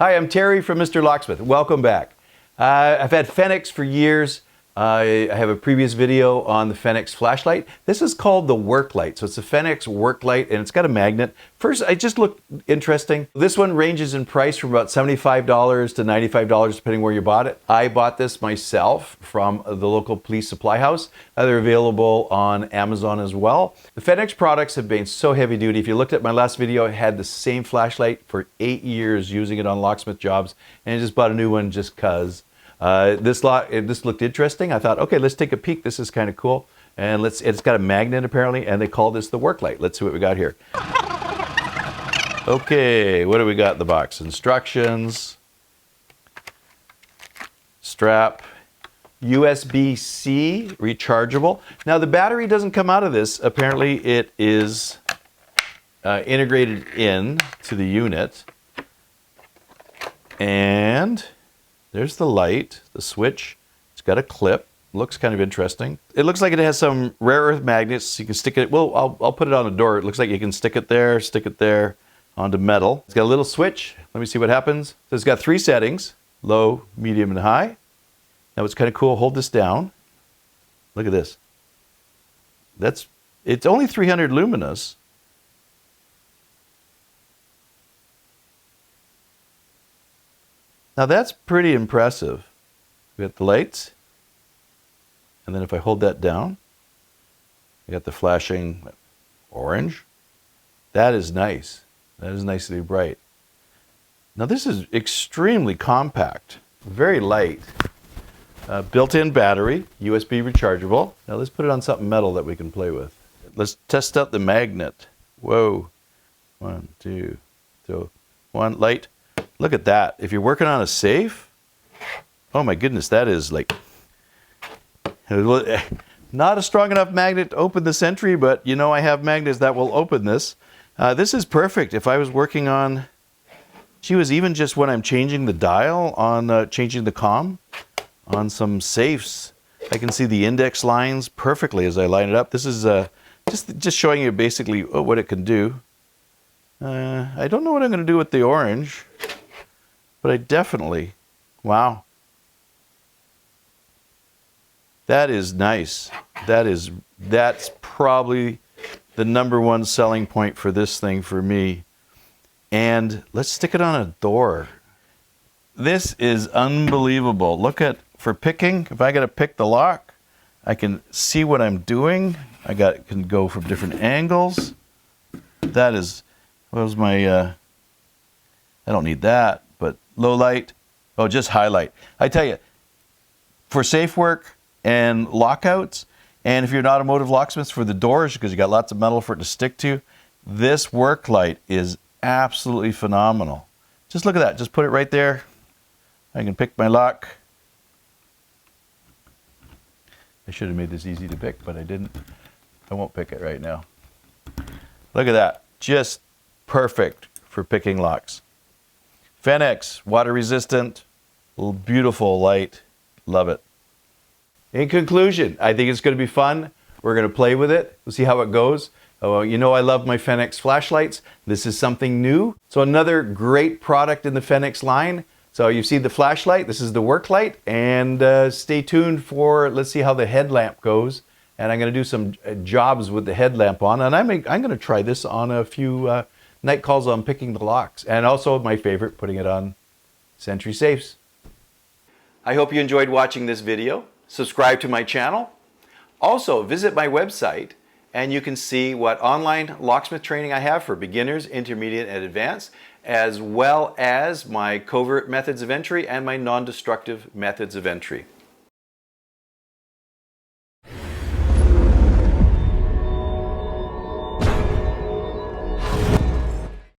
Hi, I'm Terry from Mr. Locksmith. Welcome back. I've had Fenix for years. I have a previous video on the Fenix flashlight. This is called the work light. So it's a Fenix work light and it's got a magnet. First, it just looked interesting. This one ranges in price from about $75 to $95 depending where you bought it. I bought this myself from the local police supply house. They're available on Amazon as well. The Fenix products have been so heavy duty. If you looked at my last video, I had the same flashlight for 8 years using it on locksmith jobs, and I just bought a new one just cause. This looked interesting. I thought, okay, let's take a peek. This is kind of cool. And it's got a magnet apparently, and they call this the work light. Let's see what we got here. Okay, what do we got in the box? Instructions, strap, USB-C rechargeable. Now the battery doesn't come out of this. Apparently it is integrated in to the unit. And there's the light, the switch. It's got a clip. Looks kind of interesting. It looks like it has some rare earth magnets. You can stick it, well, I'll put it on the door. It looks like you can stick it there onto metal. It's got a little switch. Let me see what happens. So it's got 3 settings, low, medium, and high. Now it's kind of cool. Hold this down. Look at this. It's only 300 luminous. Now that's pretty impressive. We got the lights, and then if I hold that down, I got the flashing orange. That is nice. That is nicely bright. Now this is extremely compact, very light. Built-in battery, USB rechargeable. Now let's put it on something metal that we can play with. Let's test out the magnet. Whoa. 1, 2, 3, 1, light. Look at that. If you're working on a safe, oh my goodness, that is like, not a strong enough magnet to open this entry, but you know I have magnets that will open this. This is perfect. If I was working on, even just when I'm changing the dial on, changing the comm on some safes, I can see the index lines perfectly as I line it up. This is just showing you basically what it can do. I don't know what I'm going to do with the orange. But I definitely, wow. That is nice. That's probably the #1 selling point for this thing for me. And let's stick it on a door. This is unbelievable. Look at, for picking, if I got to pick the lock, I can see what I'm doing. Can go from different angles. That is, what was my, I don't need that. But low light, oh, just highlight. I tell you, for safe work and lockouts, and if you're an automotive locksmith for the doors, because you got lots of metal for it to stick to, this work light is absolutely phenomenal. Just look at that. Just put it right there. I can pick my lock. I should have made this easy to pick, but I didn't. I won't pick it right now. Look at that. Just perfect for picking locks. Fenix, water resistant, beautiful light, love it. In conclusion, I think it's going to be fun. We're going to play with it. We'll see how it goes. Oh, you know I love my Fenix flashlights. This is something new. So another great product in the Fenix line. So you see the flashlight, this is the work light, and stay tuned for, let's see how the headlamp goes. And I'm going to do some jobs with the headlamp on, and I'm going to try this on a few night calls on picking the locks, and also my favorite, putting it on Sentry safes. I hope you enjoyed watching this video. Subscribe to my channel. Also visit my website and you can see what online locksmith training I have for beginners, intermediate, and advanced, as well as my covert methods of entry and my non-destructive methods of entry.